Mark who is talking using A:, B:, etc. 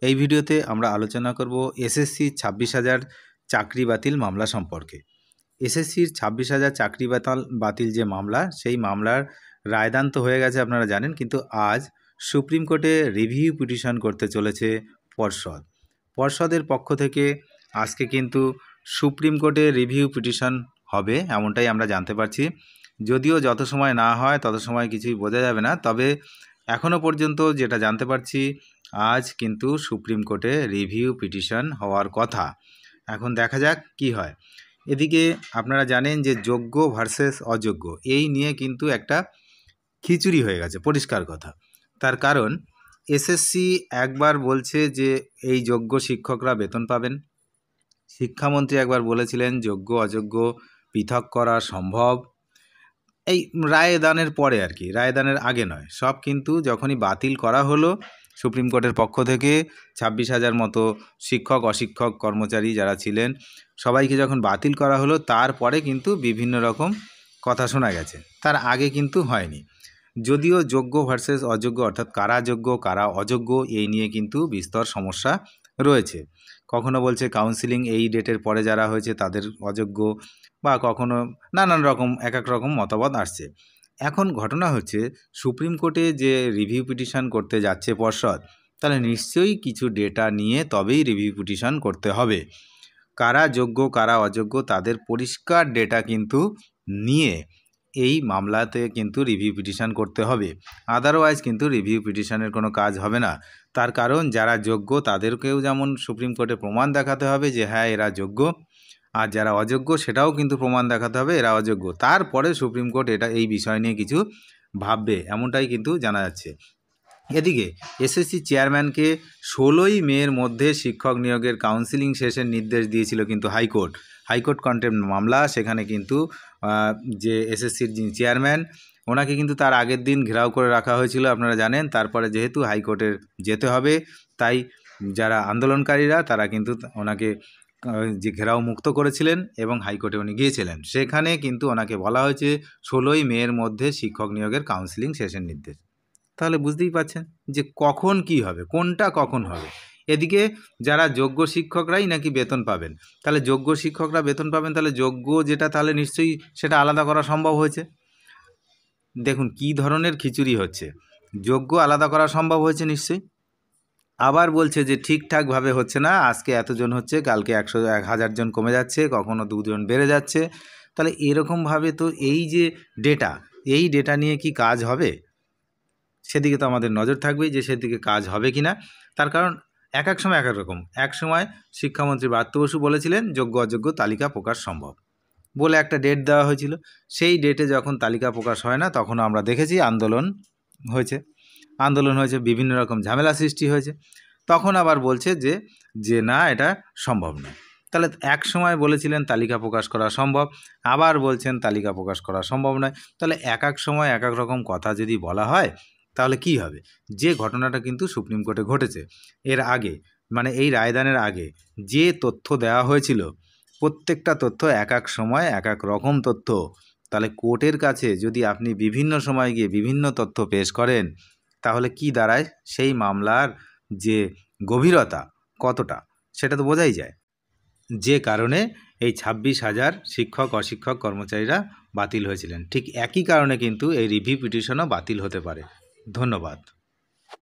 A: এই ভিডিওতে আমরা আলোচনা করব এসএসসি 26,000 চাকরি বাতিল মামলা সম্পর্কে। এসএসসির 26,000 চাকরি বাতিল যে মামলা, সেই মামলার রায়দান তো হয়ে গেছে আপনারা জানেন, কিন্তু আজ সুপ্রিম কোর্টে রিভিউ পিটিশন করতে চলেছে পর্ষদ। পর্ষদের পক্ষ থেকে আজকে কিন্তু সুপ্রিম কোর্টে রিভিউ পিটিশন হবে এমনটাই আমরা জানতে পারছি। যদিও যত সময় না হয় তত সময় কিছুই বোঝা যাবে না, তবে এখনও পর্যন্ত যেটা জানতে পারছি আজ কিন্তু সুপ্রিম কোর্টে রিভিউ পিটিশন হওয়ার কথা। এখন দেখা যাক কি হয়। এদিকে আপনারা জানেন যে যোগ্য ভার্সেস অযোগ্য এই নিয়ে কিন্তু একটা খিচুড়ি হয়ে গেছে, পরিষ্কার কথা। তার কারণ এসএসসি একবার বলছে যে এই যোগ্য শিক্ষকরা বেতন পাবেন, শিক্ষামন্ত্রী একবার বলেছিলেন যোগ্য অযোগ্য পৃথক করা সম্ভব। এই রায়দানের পরে আর কি, রায়দানের আগে নয়, সব কিন্তু যখনই বাতিল করা হলো সুপ্রিম কোর্টের পক্ষ থেকে 26,000 মতো শিক্ষক অশিক্ষক কর্মচারী যারা ছিলেন সবাইকে যখন বাতিল করা হলো, তারপরে কিন্তু বিভিন্ন রকম কথা শোনা গেছে, তার আগে কিন্তু হয়নি। যদিও যোগ্য ভার্সেস অযোগ্য অর্থাৎ কারা যোগ্য কারা অযোগ্য এই নিয়ে কিন্তু বিস্তর সমস্যা রয়েছে। কখনো বলছে কাউন্সিলিং এই ডেটের পরে যারা হয়েছে তাদের অযোগ্য, বা কখনো নানান রকম এক এক রকম মতামত আসছে। এখন ঘটনা হচ্ছে সুপ্রিম কোর্টে যে রিভিউ পিটিশন করতে যাচ্ছে পর্ষদ, তাহলে নিশ্চয়ই কিছু ডেটা নিয়ে তবেই রিভিউ পিটিশন করতে হবে। কারা যোগ্য কারা অযোগ্য তাদের পরিষ্কার ডেটা কিন্তু নিয়ে এই মামলাতে কিন্তু রিভিউ পিটিশন করতে হবে, আদারওয়াইজ কিন্তু রিভিউ পিটিশনের কোনো কাজ হবে না। তার কারণ যারা যোগ্য তাদেরকেও যেমন সুপ্রিম কোর্টে প্রমাণ দেখাতে হবে যে হ্যাঁ এরা যোগ্য, আর যারা অযোগ্য সেটাও কিন্তু প্রমাণ দেখাতে হবে এরা অযোগ্য। তারপরে সুপ্রিম কোর্ট এই বিষয় নিয়ে কিছু ভাববে, এমনটাই কিন্তু জানা যাচ্ছে। এদিকে এসএসসি চেয়ারম্যানকে 16ই মের মধ্যে শিক্ষক নিয়োগের কাউন্সিলিং শেষের নির্দেশ দিয়েছিল কিন্তু হাইকোর্ট কন্টেম্প্ট মামলা। সেখানে কিন্তু যে এসএসসির যিনি চেয়ারম্যান ওনাকে কিন্তু তার আগের দিন ঘেরাও করে রাখা হয়েছিল আপনারা জানেন। তারপরে যেহেতু হাইকোর্টের যেতে হবে, তাই যারা আন্দোলনকারীরা তারা কিন্তু ওনাকে যে ঘেরাও মুক্ত করেছিলেন এবং হাইকোর্টে উনি গিয়েছিলেন। সেখানে কিন্তু ওনাকে বলা হয়েছে 16ই মের মধ্যে শিক্ষক নিয়োগের কাউন্সিলিং শেষের নির্দেশ। তাহলে বুঝতেই পারছেন যে কখন কি হবে, কোনটা কখন হবে। এদিকে যারা যোগ্য শিক্ষকরাই নাকি বেতন পাবেন, তাহলে যোগ্য শিক্ষকরা বেতন পাবেন, তাহলে যোগ্য যেটা তাহলে নিশ্চয়ই সেটা আলাদা করা সম্ভব হয়েছে। দেখুন কি ধরনের খিচুড়ি হচ্ছে, যোগ্য আলাদা করা সম্ভব হয়েছে নিশ্চয়ই, আবার বলছে যে ঠিকঠাকভাবে হচ্ছে না, আজকে এতজন হচ্ছে কালকে 1,000 জন কমে যাচ্ছে, কখনো 2 জন বেড়ে যাচ্ছে। তাহলে এরকমভাবে তো এই যে ডেটা নিয়ে কি কাজ হবে, সেদিকে তো আমাদের নজর থাকবেই যে সেদিকে কাজ হবে কি না। তার কারণ এক এক সময় এক এক রকম। এক সময় শিক্ষামন্ত্রী ব্রাত্য বসু বলেছিলেন যোগ্য অযোগ্য তালিকা প্রকাশ সম্ভব বলে একটা ডেট দেওয়া হয়েছিল। সেই ডেটে যখন তালিকা প্রকাশ হয় না তখনও আমরা দেখেছি আন্দোলন হয়েছে, বিভিন্ন রকম ঝামেলা সৃষ্টি হয়েছে। তখন আবার বলছে যে না এটা সম্ভব নয়। তাহলে এক সময় বলেছিলেন তালিকা প্রকাশ করা সম্ভব, আবার বলছেন তালিকা প্রকাশ করা সম্ভব নয়। তাহলে এক এক সময় এক এক রকম কথা যদি বলা হয় তাহলে কি হবে। যে ঘটনাটা কিন্তু সুপ্রিম কোর্টে ঘটেছে এর আগে, মানে এই রায়দানের আগে যে তথ্য দেওয়া হয়েছিল, প্রত্যেকটা তথ্য এক এক সময় এক এক রকম তথ্য। তাহলে কোর্টের কাছে যদি আপনি বিভিন্ন সময় গিয়ে বিভিন্ন তথ্য পেশ করেন তাহলে কি দাঁড়ায়, সেই মামলার যে গভীরতা কতটা সেটা তো বোঝাই যায়। যে কারণে এই 26,000 শিক্ষক অশিক্ষক কর্মচারীরা বাতিল হয়েছিলেন, ঠিক একই কারণে কিন্তু এই রিভিউ পিটিশনও বাতিল হতে পারে। ধন্যবাদ।